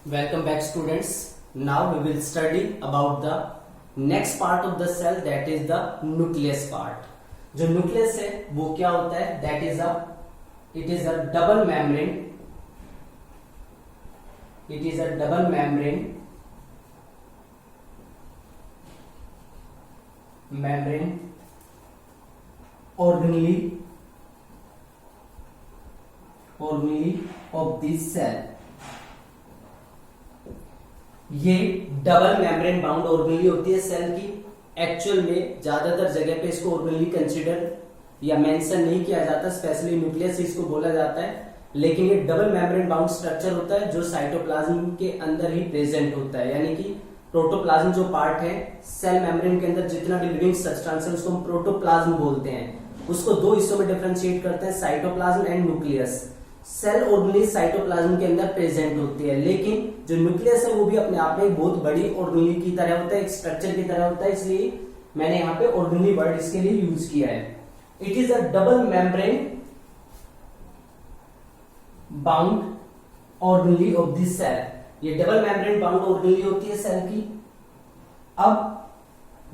Welcome back students. Now we will study about the next part of the cell, that is the nucleus part. जो nucleus है वो क्या होता है? It is a double membrane. It is a double membrane organelle of this cell. ये double membrane bound organelle होती है cell की. एक्चुअल में ज्यादातर जगह पे इसको ऑर्गेनली कंसीडर या मेंशन नहीं किया जाता, स्पेशली न्यूक्लियस इसको बोला जाता है. लेकिन ये डबल मेम्ब्रेन बाउंड स्ट्रक्चर होता है जो साइटोप्लाज्म के अंदर ही प्रेजेंट होता है. यानी कि प्रोटोप्लाज्म जो पार्ट है सेल मेम्ब्रेन के अंदर, जितना भी लिविंग सब्सटेंस है उसको हम प्रोटोप्लाज्म बोलते हैं. उसको दो हिस्सों में डिफरेंशिएट करते हैं, cytoplasm and nucleus. Cell organelle cytoplasm के अंदर प्रेजेंट होती है, लेकिन जो न्यूक्लियस है वो भी अपने आप में एक बहुत बड़ी ऑर्गेनली की तरह होता है, एक स्ट्रक्चर की तरह होता है. इसलिए मैंने यहाँ पे ऑर्गेनली वर्ड इसके लिए यूज किया है. It is a double membrane bound organelle of this cell. ये डबल मेम्ब्रेन बाउंड ऑर्गेनली होती है सेल की. अब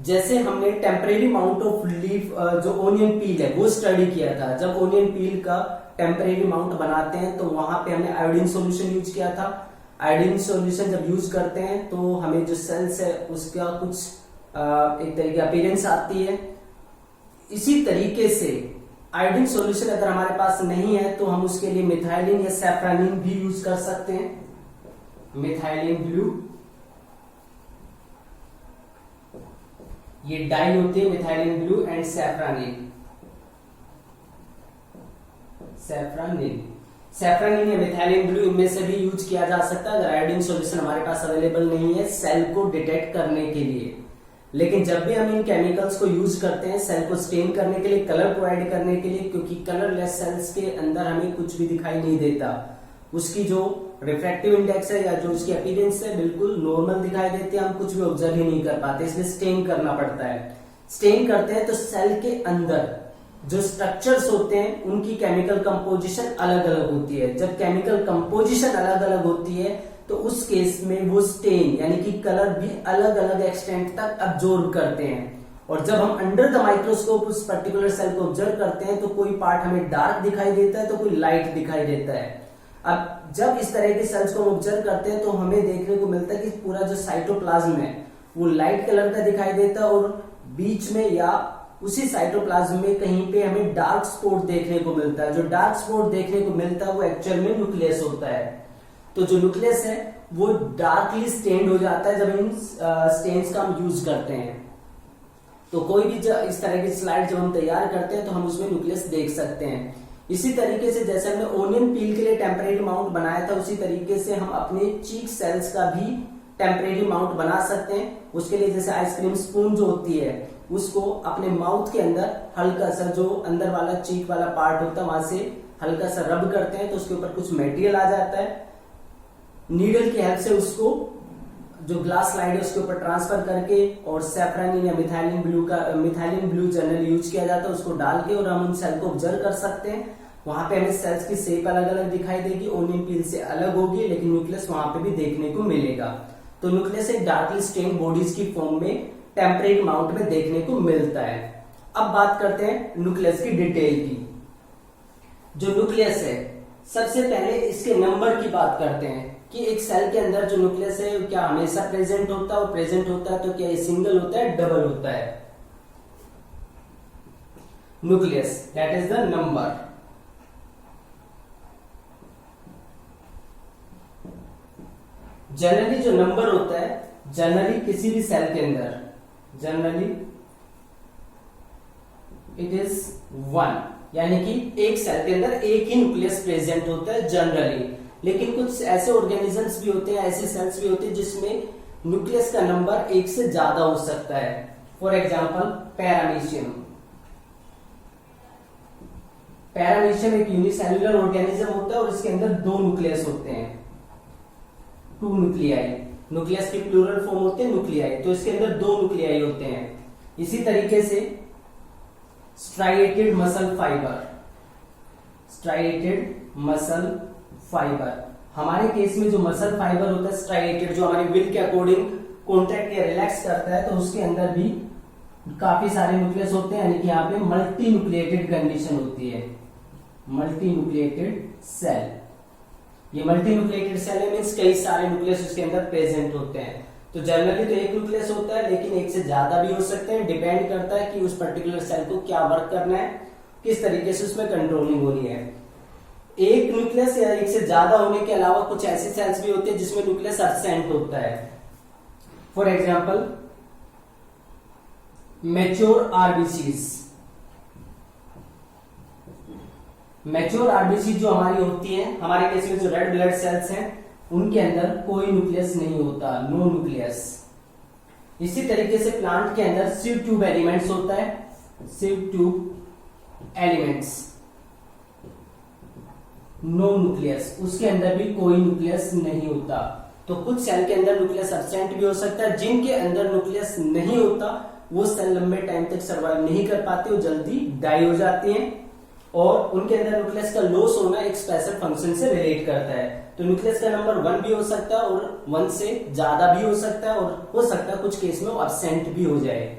जैसे हमने टेम्परेरी माउंट ऑफ लीफ जो ओनियन पील है वो स्टडी किया था. जब ओनियन पील का टेम्परेरी माउंट बनाते हैं तो वहां पे हमने आयोडीन सॉल्यूशन यूज किया था. आयोडीन सॉल्यूशन जब यूज करते हैं तो हमें जो सेल्स है उसका कुछ एक तरह की अपीयरेंस आती है. इसी तरीके से आयोडीन सॉल्यूशन अगर हमारे पास नहीं है तो हम उसके लिए मिथाइलिन या सैफ्रानिन भी यूज कर सकते हैं. मिथाइलिन ब्लू, ये डाई होती है मिथाइलिन ब्लू एंड सैफ्रानिन या मिथाइलिन ब्लू, इनमें से भी यूज किया जा सकता है अगर आयोडीन सॉल्यूशन हमारे पास अवेलेबल नहीं है सेल को डिटेक्ट करने के लिए. लेकिन जब भी हम इन केमिकल्स को यूज करते हैं सेल को स्टेन करने के लिए, कलर प्रोवाइड करने के लिए, क्योंकि कलरलेस सेल्स के अंदर हमें कुछ भी दिखाई नहीं देता, उसकी जो रिफ्रैक्टिव इंडेक्स है या जो उसकी अपीयरेंस है बिल्कुल नॉर्मल दिखाई देती है, हम कुछ भी ऑब्जर्व ही नहीं कर पाते, इसलिए स्टेन करना पड़ता है. स्टेन करते हैं तो सेल के अंदर जो स्ट्रक्चर्स होते हैं उनकी केमिकल कंपोजिशन अलग अलग होती है. जब केमिकल कंपोजिशन अलग अलग होती है तो उस केस में वो स्टेन यानी कि कलर भी अलग अलग एक्सटेंट तक अब्जॉर्ब करते हैं. और जब हम अंडर द माइक्रोस्कोप उस पर्टिकुलर सेल को ऑब्जर्व करते हैं तो कोई पार्ट हमें डार्क दिखाई देता है तो कोई लाइट दिखाई देता है. अब जब इस तरह के सेल्स को हम ऑब्जर्व करते हैं तो हमें देखने को मिलता है कि पूरा जो साइटोप्लाज्म है वो लाइट कलर का दिखाई देता है और बीच में या उसी साइटोप्लाज्म में कहीं पे हमें डार्क स्पॉट देखने को मिलता है. जो डार्क स्पॉट देखने को मिलता है वो एक्चुअल में न्यूक्लियस होता है. तो जो न्यूक्लियस है वो डार्कली स्टेन्ड हो जाता है जब इन स्टेन्स का हम यूज करते हैं. तो कोई भी इस तरह की स्लाइड जब हम तैयार करते हैं तो हम उसमें न्यूक्लियस देख सकते हैं. इसी तरीके से जैसे हमने ओनियन पील के लिए टेम्परेरी माउंट बनाया था उसी तरीके से हम अपने चीक सेल्स का भी टेम्परेरी माउंट बना सकते हैं. उसके लिए जैसे आइसक्रीम स्पून जो होती है उसको अपने माउथ के अंदर हल्का सा, जो अंदर वाला चीक वाला पार्ट होता है वहां से हल्का सा रब करते हैं तो उसके ऊपर कुछ मटेरियल आ जाता है. नीडल की हेल्प से उसको जो ग्लास स्लाइड है उसके ऊपर ट्रांसफर करके और सैफ्रानिन या मिथाइलिन ब्लू जनरली यूज किया जाता है, उसको डाल के और हम उन सेल को ऑब्जर्व कर सकते हैं. वहां पे हमें सेल्स की शेप अलग अलग दिखाई देगी, ओनियन पील से अलग होगी, लेकिन न्यूक्लियस वहां पे भी देखने को मिलेगा. तो न्यूक्लियस एक डार्कली स्टेन्ड बॉडीज की फॉर्म में टेम्परेरी माउंट में देखने को मिलता है. अब बात करते हैं न्यूक्लियस की डिटेल की. जो न्यूक्लियस है सबसे पहले इसके नंबर की बात करते हैं कि एक सेल के अंदर जो न्यूक्लियस है क्या हमेशा प्रेजेंट होता है, और प्रेजेंट होता है तो क्या ये सिंगल होता है, डबल होता है. Nucleus that is the number. Generally जो नंबर होता है, जनरली किसी भी सेल के अंदर, जनरली इट इज 1, यानी कि एक सेल के अंदर एक ही न्यूक्लियस प्रेजेंट होता है जनरली. लेकिन कुछ ऐसे ऑर्गेनिजम्स भी होते हैं, ऐसे सेल्स भी होते हैं जिसमें न्यूक्लियस का नंबर एक से ज्यादा हो सकता है. For example paramecium. पैरामीशियम एक यूनिसेल्युलर ऑर्गेनिज्म होता है और इसके अंदर दो न्यूक्लियस होते हैं, 2 न्यूक्लियाई. न्यूक्लियस की प्लूरल फॉर्म होते हैं न्यूक्लियाई, तो इसके अंदर 2 न्यूक्लियाई होते हैं. इसी तरीके से स्ट्राइएटेड मसल फाइबर, हमारे केस में जो मसल फाइबर होता है स्ट्राइएटेड, जो हमारी विल के अकॉर्डिंग कॉन्ट्रैक्ट या रिलैक्स करता है, तो उसके अंदर भी काफी सारे न्यूक्लियस होते हैं, यानी कि यहाँ पे मल्टी न्यूक्लिएटेड कंडीशन होती है, मल्टी न्यूक्लिएटेड सेल। ये मल्टी न्यूक्लिएटेड सेल है मींस कई सारे न्यूक्लियस उसके अंदर प्रेजेंट होते हैं। तो जनरली तो एक न्यूक्लियस होता है, लेकिन एक से ज्यादा भी हो सकते हैं, डिपेंड करता है कि उस पर्टिकुलर सेल को क्या वर्क करना है, किस तरीके से उसमें कंट्रोलिंग हो रही है। एक न्यूक्लियस या एक से ज्यादा होने के अलावा कुछ ऐसे सेल्स भी होते हैं जिसमें न्यूक्लियस एब्सेंट होता है। For example mature RBCs, mature RBC जो हमारी होती है, हमारे केस में जो रेड ब्लड सेल्स हैं उनके अंदर कोई न्यूक्लियस नहीं होता, नो न्यूक्लियस। इसी तरीके से प्लांट के अंदर सिव ट्यूब एलिमेंट्स होता है, सिव ट्यूब एलिमेंट्स, नो न्यूक्लियस, उसके अंदर भी कोई न्यूक्लियस नहीं होता। तो कुछ सेल के अंदर न्यूक्लियस एब्सेंट भी हो सकता है, जिनके अंदर न्यूक्लियस नहीं होता वो सेल लंबे टाइम तक सर्वाइव नहीं कर पाते, वो जल्दी डाई हो जाती हैं, और उनके अंदर न्यूक्लियस का लॉस होना एक स्पेशल फंक्शन से रिलेट करता है। तो न्यूक्लियस का नंबर 1 भी हो सकता है और 1 से ज्यादा भी हो सकता है, और हो सकता है कुछ केस में वो एब्सेंट भी हो जाए।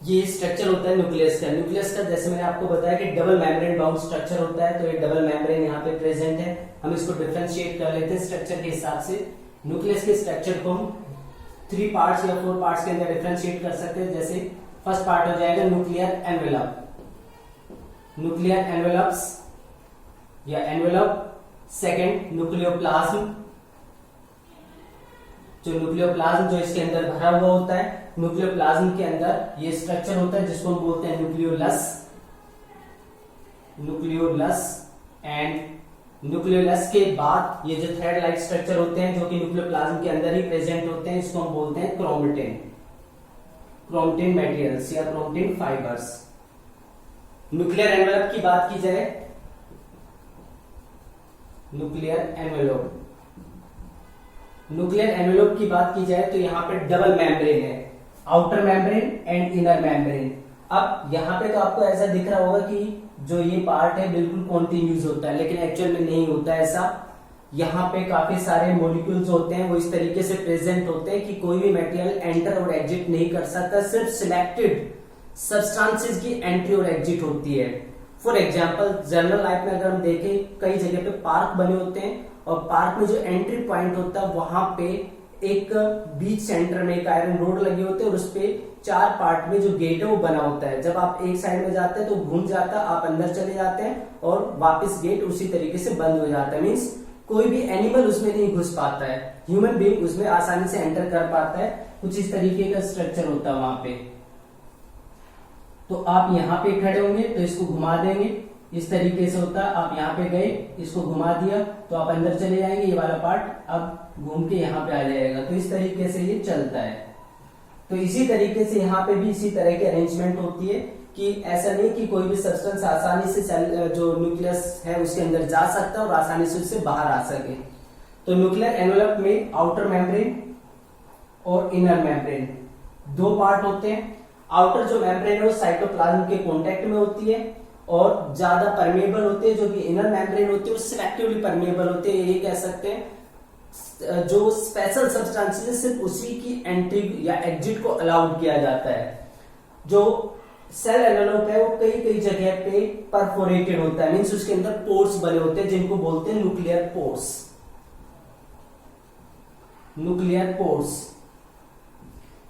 ये स्ट्रक्चर होता है न्यूक्लियस का। न्यूक्लियस का जैसे मैंने आपको बताया कि डबल मेम्ब्रेन बाउंड स्ट्रक्चर होता है, तो ये डबल मेम्ब्रेन यहाँ पे प्रेजेंट है। हम इसको डिफरेंशिएट कर लेते हैं स्ट्रक्चर के हिसाब से। न्यूक्लियस के स्ट्रक्चर को हम 3 पार्ट्स या 4 पार्ट्स के अंदर डिफरेंशिएट कर सकते हैं। जैसे फर्स्ट पार्ट हो जाएगा न्यूक्लियर एनवेलप, न्यूक्लियर एनवेलप्स या एनवेलप। सेकेंड न्यूक्लियोप्लाज्म, जो न्यूक्लियोप्लाज्म जो इसके अंदर भरा हुआ होता है, न्यूक्लियोप्लाज्म के अंदर ये स्ट्रक्चर होता है जिसको हम बोलते हैं न्यूक्लियोलस, न्यूक्लियोलस। एंड न्यूक्लियोलस के बाद ये जो थ्रेड लाइक स्ट्रक्चर होते हैं जो कि न्यूक्लियोप्लाज्म के अंदर ही प्रेजेंट होते हैं, इसको हम बोलते हैं क्रोमेटिन, क्रोमेटिन मटेरियल्स या क्रोमेटिन फाइबर्स। न्यूक्लियर एनवेलप की बात की जाए, न्यूक्लियर एनवेलप, न्यूक्लियर एनवेलप की बात की जाए तो यहाँ पे डबल मेम्ब्रेन है, outer membrane and inner membrane. अब यहाँ पे तो आपको ऐसा दिख रहा होगा कि जो ये पार्ट है बिल्कुल कॉन्टिन्यूस होता है, लेकिन एक्चुअल में नहीं होता ऐसा। यहाँ पे काफी सारे मॉलिक्यूल्स होते हैं, वो इस तरीके से प्रेजेंट होते हैं कि कोई भी मटेरियल एंटर और एग्जिट नहीं कर सकता, सिर्फ सिलेक्टेड सब्सटेंसेस की एंट्री और एग्जिट होती है। फॉर एग्जाम्पल जनरल लाइफ में अगर हम देखें, कई जगह पे पार्क बने होते हैं और पार्क में जो एंट्री पॉइंट होता है वहां पे एक बीच सेंटर में एक आयरन रोड लगे होते हैं और उस पे 4 पार्ट में जो गेट है वो बना होता है। जब आप एक साइड में जाते हैं तो घूम जाता है, आप अंदर चले जाते हैं और वापस गेट उसी तरीके से बंद हो जाता है। मीन्स कोई भी एनिमल उसमें नहीं घुस पाता है, ह्यूमन बीइंग उसमें आसानी से एंटर कर पाता है। कुछ इस तरीके का स्ट्रक्चर होता है वहां पे। तो आप यहाँ पे खड़े होंगे तो इसको घुमा देंगे, इस तरीके से होता है। आप यहाँ पे गए, इसको घुमा दिया तो आप अंदर चले जाएंगे, ये वाला पार्ट अब घूम के यहाँ पे आ जाएगा। तो इस तरीके से ये चलता है। तो इसी तरीके से यहाँ पे भी इसी तरह की अरेंजमेंट होती है कि ऐसा नहीं कि कोई भी सब्सटेंस आसानी से सेल जो न्यूक्लियस है उसके अंदर जा सकता है और आसानी से उससे बाहर आ सके। तो न्यूक्लियर एनवेलप में आउटर मेम्ब्रेन और इनर मेम्ब्रेन 2 पार्ट होते हैं। आउटर जो मेम्ब्रेन है वो साइटोप्लाज्म के कॉन्टेक्ट में होती है और ज्यादा परमेबल होते हैं, जो कि इनर मेम्ब्रेन होती है वो सिलेक्टिवली परमेबल होते हैं। ये कह सकते हैं जो स्पेशल सब्सटेंसेस सिर्फ उसी की एंट्री या एग्जिट को अलाउड किया जाता है। जो सेल एनवेलप है वो कई कई जगह पे परफोरेटेड होता है, मींस उसके अंदर पोर्स बने होते हैं जिनको बोलते हैं nuclear pores. Nuclear pores,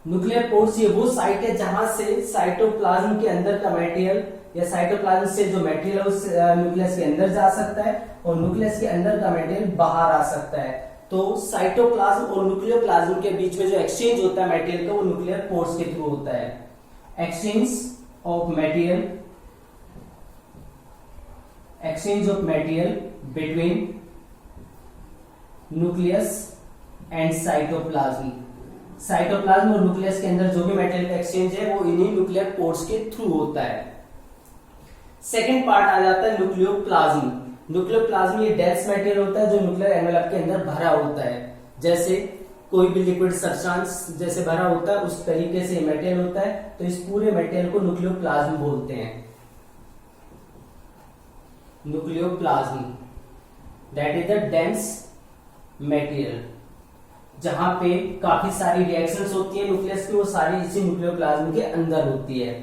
nuclear pores ये वो साइट है जहां से साइटोप्लाज्म के अंदर का मटेरियल या साइटोप्लाज्म से जो मटेरियल है उस न्यूक्लियस के अंदर जा सकता है और न्यूक्लियस के अंदर का मटेरियल बाहर आ सकता है। तो साइटोप्लाज्म और न्यूक्लियोप्लाज्म के बीच में जो एक्सचेंज होता है मटेरियल का वो न्यूक्लियर पोर्स के थ्रू होता है। Exchange of material, exchange of material between nucleus and cytoplasm. Cytoplasm और न्यूक्लियस के अंदर जो भी मटेरियल का एक्सचेंज है वो इन्हीं न्यूक्लियर पोर्स के थ्रू होता है। सेकेंड पार्ट आ जाता है न्यूक्लियोप्लाज्म। न्यूक्लियोप्लाज्म ये डेंस मटेरियल होता है जो न्यूक्लियर एनवेलप के अंदर भरा होता है। जैसे कोई भी लिक्विड सब्सटेंस जैसे भरा होता है उस तरीके से मटेरियल होता है, तो इस पूरे मटेरियल को न्यूक्लियोप्लाज्म बोलते हैं। Nucleoplasm that is the dense material, जहां पे काफी सारी रिएक्शंस होती है न्यूक्लियस की, वो सारी इसी न्यूक्लियोप्लाज्म के अंदर होती है।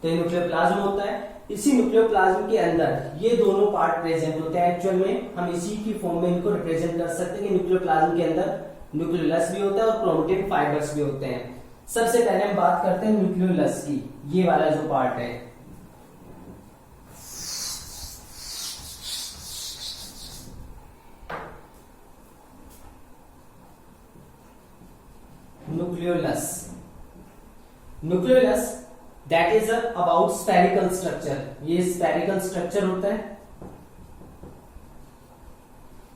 तो ये न्यूक्लियोप्लाज्म होता है। इसी न्यूक्लियोप्लाज्म के अंदर ये दोनों पार्ट प्रेजेंट होते हैं। एक्चुअल में हम इसी की फॉर्म में इनको रिप्रेजेंट कर सकते हैं कि न्यूक्लियोप्लाज्म के अंदर न्यूक्लियोलस भी होता है और क्रोमेटिन फाइबर्स भी होते हैं। सबसे पहले हम बात करते हैं न्यूक्लियोलस की, ये वाला जो पार्ट है। Nucleolus, nucleolus that is about spherical structure. ये स्फेरिकल स्ट्रक्चर होता है।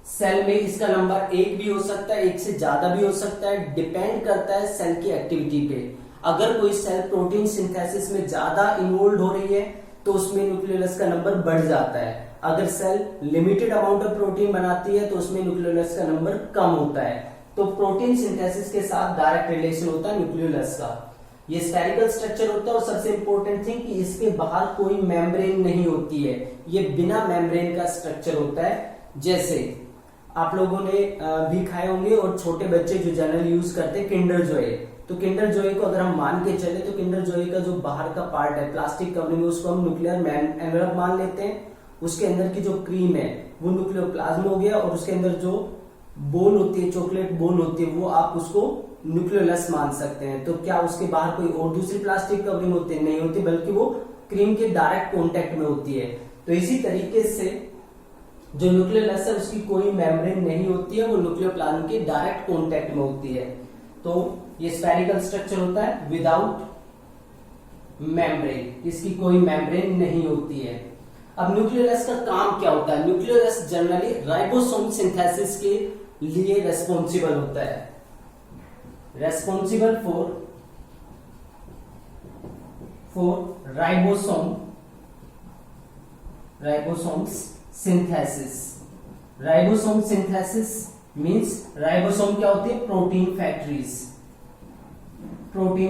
सेल में इसका नंबर एक भी हो सकता है, एक से ज्यादा भी हो सकता है, डिपेंड करता है सेल की एक्टिविटी पे। अगर कोई सेल प्रोटीन सिंथेसिस में ज्यादा इन्वॉल्व हो रही है तो उसमें न्यूक्लियोलस का नंबर बढ़ जाता है। अगर cell limited amount of protein बनाती है तो उसमें न्यूक्लियोलस का नंबर कम होता है। तो प्रोटीन सिंथेसिस के साथ डायरेक्ट रिलेशन होता है न्यूक्लियोलस का। ये स्फेरिकल स्ट्रक्चर होता है और सबसे इंपॉर्टेंट थिंग कि इसके बाहर कोई मेम्ब्रेन नहीं होती है, ये बिना मेम्ब्रेन का स्ट्रक्चर होता है। जैसे आप लोगों ने भी खाए होंगे और छोटे बच्चे जो जनरल यूज करते हैं किंडर जॉय, तो किंडर जॉय को अगर हम मान के चले तो किंडर जॉय का जो बाहर का पार्ट है प्लास्टिक कवरिंग, उसको हम न्यूक्लियर एनवेलप मान लेते हैं। उसके अंदर की जो क्रीम है वो न्यूक्लियोप्लाज्म हो गया और उसके अंदर जो बोल होती है, चॉकलेट बोल होती है, वो आप उसको न्यूक्लियोलस मान सकते हैं। तो क्या उसके बाहर कोई और दूसरी प्लास्टिक कवरिंग होती है? नहीं होती, बल्कि वो क्रीम के डायरेक्ट कांटेक्ट में होती है। तो इसी तरीके से जो न्यूक्लियोलस है उसकी कोई मेम्ब्रेन नहीं होती है, वो न्यूक्लियोप्लाज्म के डायरेक्ट कांटेक्ट में होती है। तो ये स्फेरिकल स्ट्रक्चर होता है विदाउट मेम्ब्रेन, इसकी कोई मेम्ब्रेन नहीं होती है। अब न्यूक्लियोलस का काम क्या होता है? न्यूक्लियोलस जनरली राइबोसोम सिंथेसिस के लिए रेस्पॉन्सिबल होता है, responsible for ribosomes synthesis. Ribosome synthesis means ribosome क्या होती है? Protein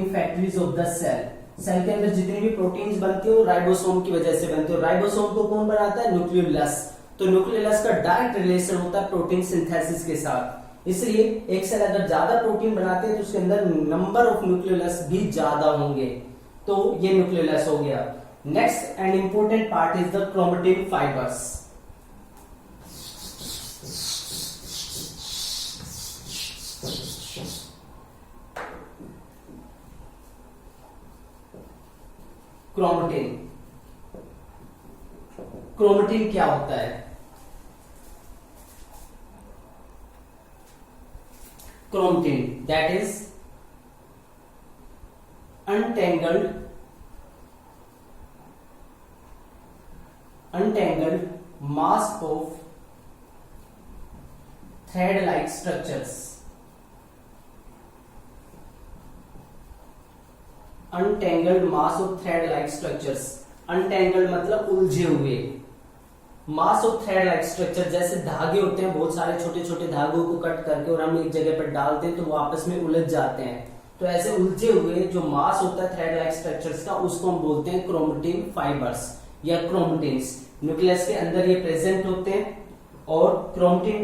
factories of the cell. Cell के अंदर जितनी भी प्रोटीन्स बनती है वो राइबोसोम की वजह से बनती है। राइबोसोम को कौन बनाता है? न्यूक्लियोलस। तो न्यूक्लियोलस का डायरेक्ट रिलेशन होता है प्रोटीन सिंथेसिस के साथ। इसलिए एक सेल अगर ज्यादा प्रोटीन बनाते हैं तो उसके अंदर नंबर ऑफ न्यूक्लियोलस भी ज्यादा होंगे। तो ये न्यूक्लियोलस हो गया। Next and important part is the chromatin fibres. Chromatin क्या होता है? Chromatin that is untangled mass of thread-like structures. Untangled mass of thread-like structures. Untangled मतलब उलझे हुए, mass of thread like structure, जैसे धागे होते हैं, बहुत सारे छोटे छोटे धागों को कट करके और हम एक जगह पर डालते हैं तो वो आपस में उलझ जाते हैं। तो ऐसे उलझे हुए जो मास होता है थ्रेड लाइक स्ट्रक्चर्स का, उसको हम बोलते हैं क्रोमेटिन फाइबर्स या क्रोमेटिन्स। न्यूक्लियस के अंदर ये प्रेजेंट होते हैं और क्रोमेटिन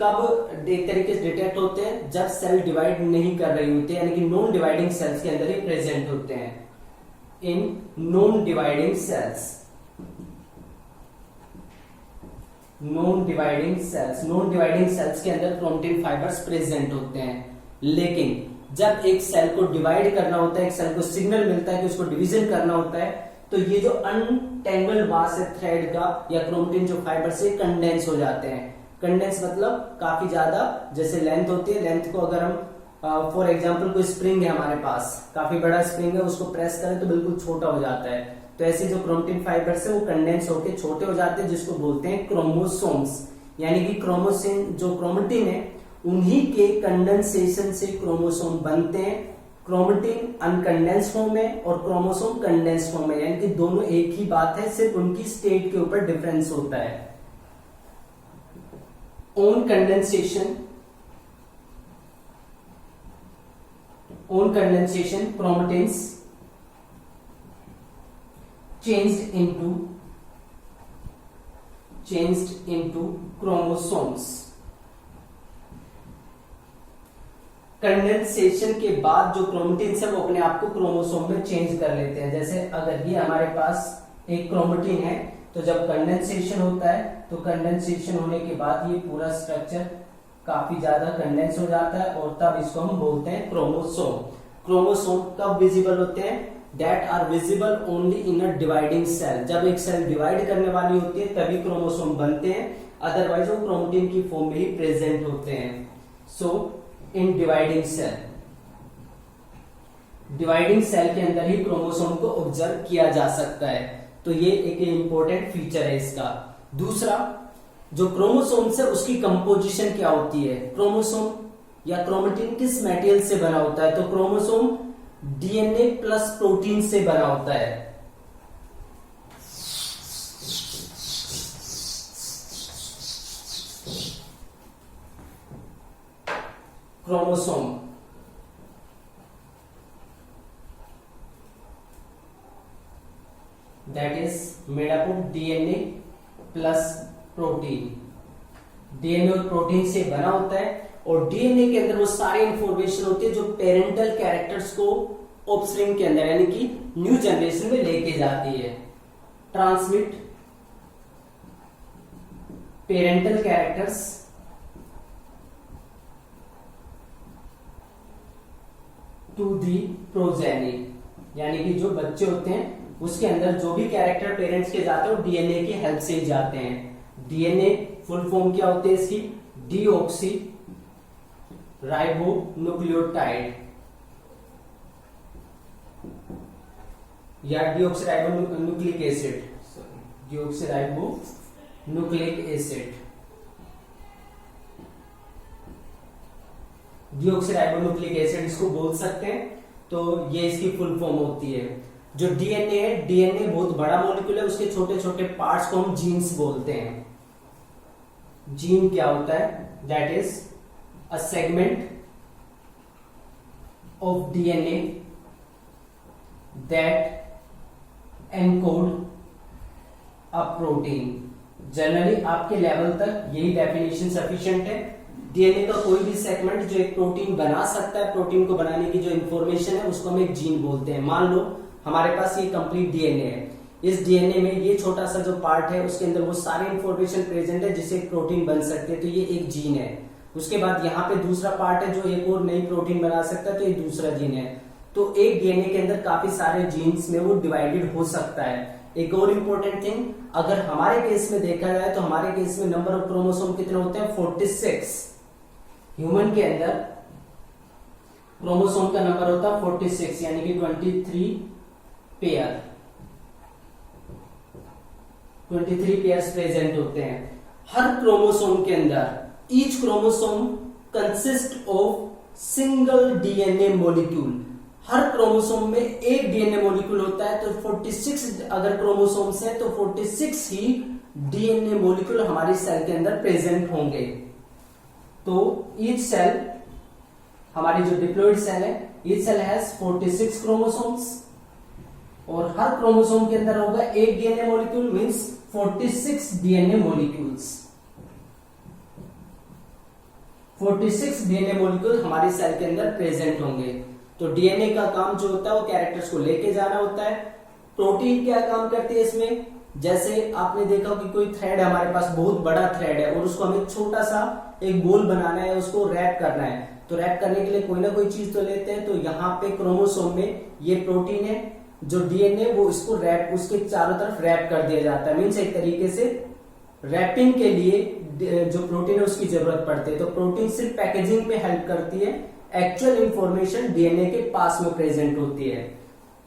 कब एक तरीके से डिटेक्ट होते हैं, जब सेल डिवाइड नहीं कर रही होती है, यानी कि नॉन डिवाइडिंग सेल्स के अंदर ही प्रेजेंट होते हैं। In non dividing cells, non dividing cells के अंदर क्रोमैटिन फाइबर्स प्रेजेंट होते हैं। लेकिन जब एक सेल को डिवाइड करना होता है, एक सेल को सिग्नल मिलता है कि उसको डिवीजन करना होता है, तो ये जो अनटेंगल्ड मास है थ्रेड का या क्रोमैटिन जो फाइबर से कंडेंस हो जाते हैं। कंडेंस मतलब काफी ज्यादा, जैसे लेंथ होती है, लेंथ को अगर हम फॉर एग्जांपल कोई स्प्रिंग है हमारे पास, काफी बड़ा स्प्रिंग है, उसको प्रेस करें तो बिल्कुल छोटा हो जाता है, तो ऐसे जो क्रोमैटिन फाइबर्स है वो कंडेंस होकर छोटे हो जाते हैं, जिसको बोलते हैं क्रोमोसोम्स। यानी कि क्रोमोसोम जो क्रोमैटिन है उन्हीं के कंडेंसेशन से क्रोमोसोम बनते हैं। क्रोमैटिन अनकंडेंस फॉर्म में और क्रोमोसोम कंडेंस फॉर्म में, यानी कि दोनों एक ही बात है, सिर्फ उनकी स्टेट के ऊपर डिफरेंस होता है। On condensation chromatins changed into chromosomes। Condensation के बाद जो क्रोमैटिन्स है वो अपने आप को क्रोमोसोम में चेंज कर लेते हैं। जैसे अगर ये हमारे पास एक क्रोमैटिन है, तो जब कंडेंसेशन होता है तो कंडेंसेशन होने के बाद ये पूरा स्ट्रक्चर काफी ज्यादा कंडेंस हो जाता है और तब इसको हम बोलते हैं क्रोमोसोम। क्रोमोसोम कब विजिबल होते हैं? That are visible only in a dividing cell। जब एक सेल डिवाइड करने वाली होती है तभी क्रोमोसोम बनते हैं, अदरवाइज वो क्रोमैटिन की फॉर्म में ही प्रेजेंट होते हैं। सो इन डिवाइडिंग सेल के अंदर ही क्रोमोसोम को ऑब्जर्व किया जा सकता है। तो ये एक इंपॉर्टेंट फीचर है इसका। दूसरा, जो क्रोमोसोम्स है उसकी कंपोजिशन क्या होती है? क्रोमोसोम या क्रोमैटिन किस मटेरियल से बना होता है? तो क्रोमोसोम डीएनए प्लस प्रोटीन से बना होता है। Chromosome that is made up of DNA plus protein. DNA और प्रोटीन से बना होता है और डीएनए के अंदर वो सारी इंफॉर्मेशन होती है जो पेरेंटल कैरेक्टर्स को ऑफस्प्रिंग के अंदर यानी कि न्यू जनरेशन में लेके जाती है। Transmit parental characters to the progeny, यानी कि जो बच्चे होते हैं उसके अंदर जो भी कैरेक्टर पेरेंट्स के जाते हैं वो डीएनए की हेल्प से ही जाते हैं। डीएनए फुल फॉर्म क्या होती है इसकी? डीऑक्सी राइबोन्यूक्लियोटाइड या deoxyribonucleic acid, deoxyribonucleic acid, deoxyribonucleic acid इसको बोल सकते हैं। तो ये इसकी फुल फॉर्म होती है। जो डीएनए है, डीएनए बहुत बड़ा मॉलिक्यूल है, उसके छोटे छोटे पार्ट्स को हम जीन्स बोलते हैं। जीन क्या होता है? That is a segment of DNA that encode a protein। Generally आपके लेवल तक यही डेफिनेशन सफिशिएंट है। डीएनए का कोई भी सेगमेंट जो एक प्रोटीन बना सकता है, प्रोटीन को बनाने की जो इंफॉर्मेशन है उसको हम एक जीन बोलते हैं। मान लो हमारे पास ये कंप्लीट डीएनए है, इस डीएनए में ये छोटा सा जो पार्ट है उसके अंदर वो सारी इंफॉर्मेशन प्रेजेंट है जिससे एक प्रोटीन बन सकते हैं, तो ये एक जीन है। उसके बाद यहाँ पे दूसरा पार्ट है जो एक और नई प्रोटीन बना सकता है, तो ये दूसरा जीन है। तो एक डीएनए के अंदर काफी सारे जीन्स में वो डिवाइडेड हो सकता है। एक और इम्पोर्टेंट थिंग, अगर हमारे केस में देखा जाए तो हमारे केस में नंबर ऑफ क्रोमोसोम कितने होते हैं? 46। ह्यूमन के अंदर क्रोमोसोम का नंबर होता है 46, यानी कि 23 पेयर, 23 पेयर्स प्रेजेंट होते हैं हर क्रोमोसोम के अंदर। Each chromosome consist of single DNA molecule. Her chromosome में एक डीएनए मॉलिक्यूल होता है, तो 46 अगर क्रोमोसोम्स हैं तो 46 ही डीएनए मॉलिक्यूल हमारी सेल के अंदर प्रेजेंट होंगे। तो ईच सेल, हमारी जो डिप्लॉइड सेल है, ईच सेल हैज 46 क्रोमोसोम्स और हर क्रोमोसोम के अंदर होगा एक DNA molecule, means 46 DNA molecules. 46 DNA molecule हमारे सेल के अंदर प्रेजेंट होंगे। तो डीएनए का काम जो होता है वो कैरेक्टर्स को लेके जाना होता है। प्रोटीन क्या काम करती है इसमें, जैसे आपने देखा कि कोई थ्रेड है हमारे पास, बहुत बड़ा थ्रेड है और उसको हमें छोटा सा एक बोल बनाना है, उसको रैप करना है। तो रैप करने के लिए कोई ना कोई चीज तो लेते हैं। तो यहाँ पे क्रोमोसोम में ये प्रोटीन है, जो डीएनए वो इसको रैप, उसके चारों तरफ रैप कर दिया जाता है। मीन्स एक तरीके से रैपिंग के लिए जो प्रोटीन है उसकी जरूरत पड़ती है। तो प्रोटीन सिर्फ पैकेजिंग में हेल्प करती है, एक्चुअल इंफॉर्मेशन डीएनए के पास में प्रेजेंट होती है।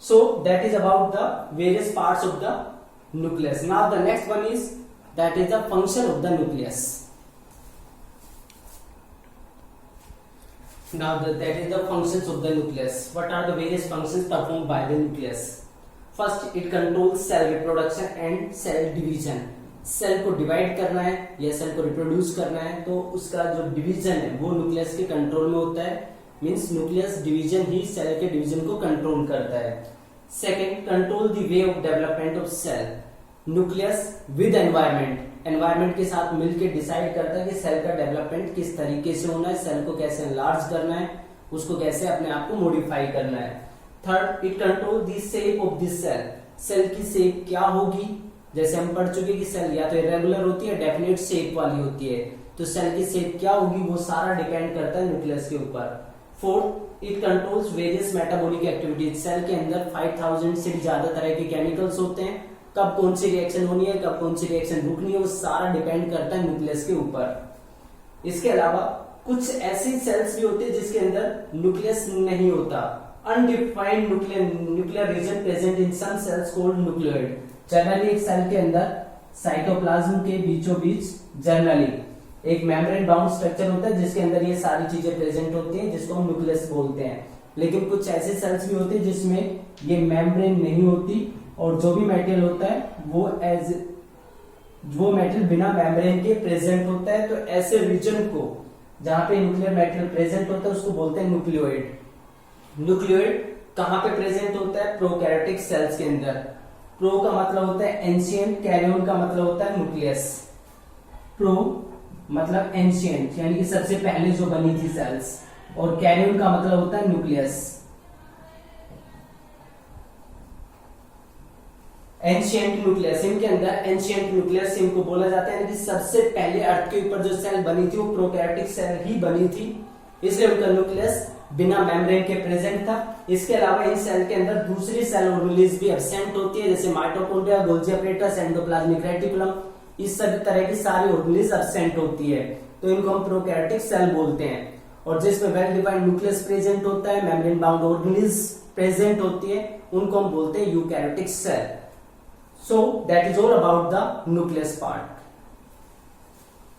So that is about the various parts of the nucleus. Now the next one is that is the function of the nucleus. Now that is the functions of the nucleus. What are the various functions performed by the nucleus? First, it controls cell reproduction and cell division. Cell को divide करना है या cell को reproduce करना है तो उसका जो डिवीजन है वो न्यूक्लियस के कंट्रोल में होता है। मींस न्यूक्लियस डिवीजन ही सेल के डिवीजन को कंट्रोल करता है। Second, control the way of development of cell. Nucleus with environment के साथ मिलकर डिसाइड करता है कि सेल का डेवलपमेंट किस तरीके से होना है, सेल को कैसे एनलार्ज करना है, उसको कैसे अपने आप को मॉडिफाई करना है। Third, it control the shape of this cell. Cell की शेप क्या होगी, जैसे हम पढ़ चुके कि सेल या तो इरेगुलर होती है, डेफिनेट शेप वाली होती है। तो सेल की शेप क्या होगी वो सारा डिपेंड करता है न्यूक्लियस के ऊपर। Fourth, it controls various metabolic activities. Cell के अंदर 5000 से भी ज्यादा तरह के केमिकल्स होते हैं, कब कौन सी रिएक्शन होनी है, कब कौन सी रिएक्शन रुकनी है, वो सारा डिपेंड करता है न्यूक्लियस के ऊपर। इसके अलावा कुछ ऐसी सेल्स भी होती है जिसके अंदर न्यूक्लियस नहीं होता। Undefined nuclear region present in some cells called nucleoid. Generally एक सेल के अंदर साइटोप्लाज्म के बीचों बीच जनरली एक मेम्ब्रेन बाउंड स्ट्रक्चर होता है जिसके अंदर ये सारी चीजें प्रेजेंट होती हैं, जिसको हम न्यूक्लियस बोलते हैं। लेकिन कुछ ऐसे सेल्स भी होते हैं जिसमें ये मेम्ब्रेन नहीं होती और जो भी मेटेरियल होता है वो मेटेरियल बिना मेम्ब्रेन के प्रेजेंट होता है। तो ऐसे रीजन को जहां पे न्यूक्लियर मेटेरियल प्रेजेंट होता है उसको बोलते हैं न्यूक्लियोइड। न्यूक्लियोइड कहां पे प्रेजेंट होता है, प्रोकैरियोटिक सेल्स के अंदर। प्रो का मतलब होता है एंशियंट, कैरियन का मतलब होता है न्यूक्लियस। प्रो मतलब एंशियंट यानी कि सबसे पहले जो बनी थी सेल्स, और कैरियन का मतलब होता है न्यूक्लियस। एंशियंट न्यूक्लियस, इनके अंदर एंशियंट न्यूक्लियस इनको बोला जाता है, यानी कि सबसे पहले अर्थ के ऊपर जो सेल बनी थी वो प्रोकैरियोटिक सेल ही बनी थी, इसलिए उनका न्यूक्लियस बिना मेम्ब्रेन के प्रेजेंट था। इसके अलावा इन सेल के अंदर दूसरी सेल ऑर्गेनेल्स भी एब्सेंट होती है, जैसे mitochondria, Golgi apparatus, endoplasmic reticulum, इस सभी तरह की सारी ऑर्गेनेल्स एब्सेंट होती है। तो इनको हम प्रोकैरियोटिक सेल बोलते हैं। और जिसमें वेल डिफाइंड न्यूक्लियस प्रेजेंट होता है, मेम्ब्रेन बाउंड ऑर्गेनेल्स प्रेजेंट होती है, उनको हम बोलते हैं eukaryotic cell. So that is all about the nucleus part.